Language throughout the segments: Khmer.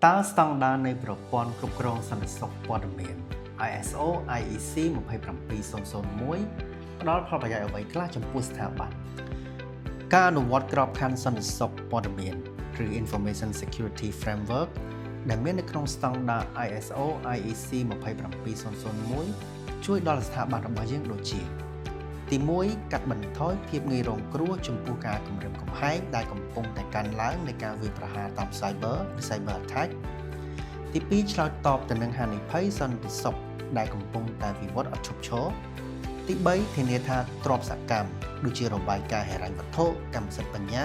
តើស្តង់ដារនៃប្រព័ន្ធគ្រប់គ្រងសន្តិសុខព័ត៌មាន ISO IEC 27001 ផ្ដល់ផលប្រយោជន៍អ្វីខ្លះចំពោះស្ថាប័នការអនុវត្តក្របខ័ណ្ឌសន្តិសុខព័ត៌មានឬ Information Security Framework ដែលមាននៅក្នុងស្តង់ដារ ISO IEC 27001 ជួយដល់ស្ថាប័នរបស់យើងដូចជាទី1កាត់បន្ថយភាពងាយរងគ្រោះចំពោះការគំរាមកំហែងដែលកំពុងតែកើនឡើងនៃការវាយប្រហារតាម Cyber Attack ទី2ឆ្លើយតបទៅនឹងហានិភ័យសន្តិសុខដែលកំពុងតែវិវត្តអត់ឈប់ឈរទី3ធានាថាទ្រព្យសកម្មដូចជារបាយការណ៍ហិរញ្ញវត្ថុកម្មសិទ្ធិបញ្ញា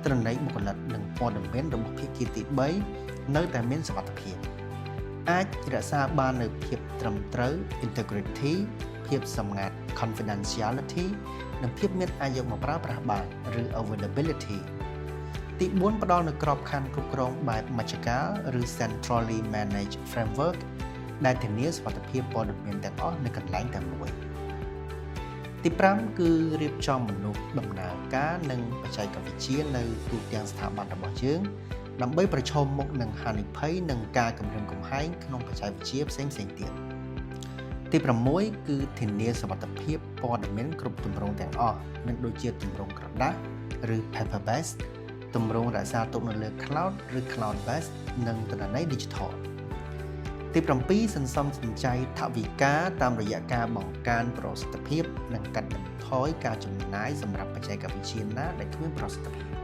ទិន្នន័យបុគ្គលិកនិងព័ត៌មានរបស់ភាគីទី3នៅតែមានសុវត្ថិភាពអាចរក្សាបាននូវភាពត្រឹមត្រូវ integrity ភាពសម្ងាត់ confidentiality និងភាពមានអាចយកមកប្រើប្រាស់បានឬ availability ទី4ផ្ដល់នូវក្របខ័ណ្ឌគ្រប់គ្រងបែបមជ្ឈការឬ centrally managed framework ដែលធានាសុវត្ថិភាពព័ត៌មានទាំងអស់នៅកន្លែងតែមួយទី5គឺរៀបចំមនុស្សដំណើរការនិងបច្ចេកវិទ្យានៅទូទាំងស្ថាប័នរបស់យើងដើម្បីប្រឈមមុខនឹងហានិភ័យនិងការគំរាមកំហែងក្នុងបច្ចេកវិទ្យាផ្សេងៗទៀតទី6គឺធានាសុវត្ថិភាពព័ត៌មានគ្រប់ទម្រង់ទាំងអស់មិនដូចជាទម្រង់ក្រដាសឬ paper based ទម្រង់រក្សាទុកនៅលើ cloud ឬ cloud based និងទិន្នន័យ digital ទី7សន្សំសំចៃថវិកាតាមរយៈការបង្កើនប្រសិទ្ធភាពនិងកាត់បន្ថយការចំណាយសម្រាប់បច្ចេកវិទ្យាណាដែលគ្មានប្រសិទ្ធភាព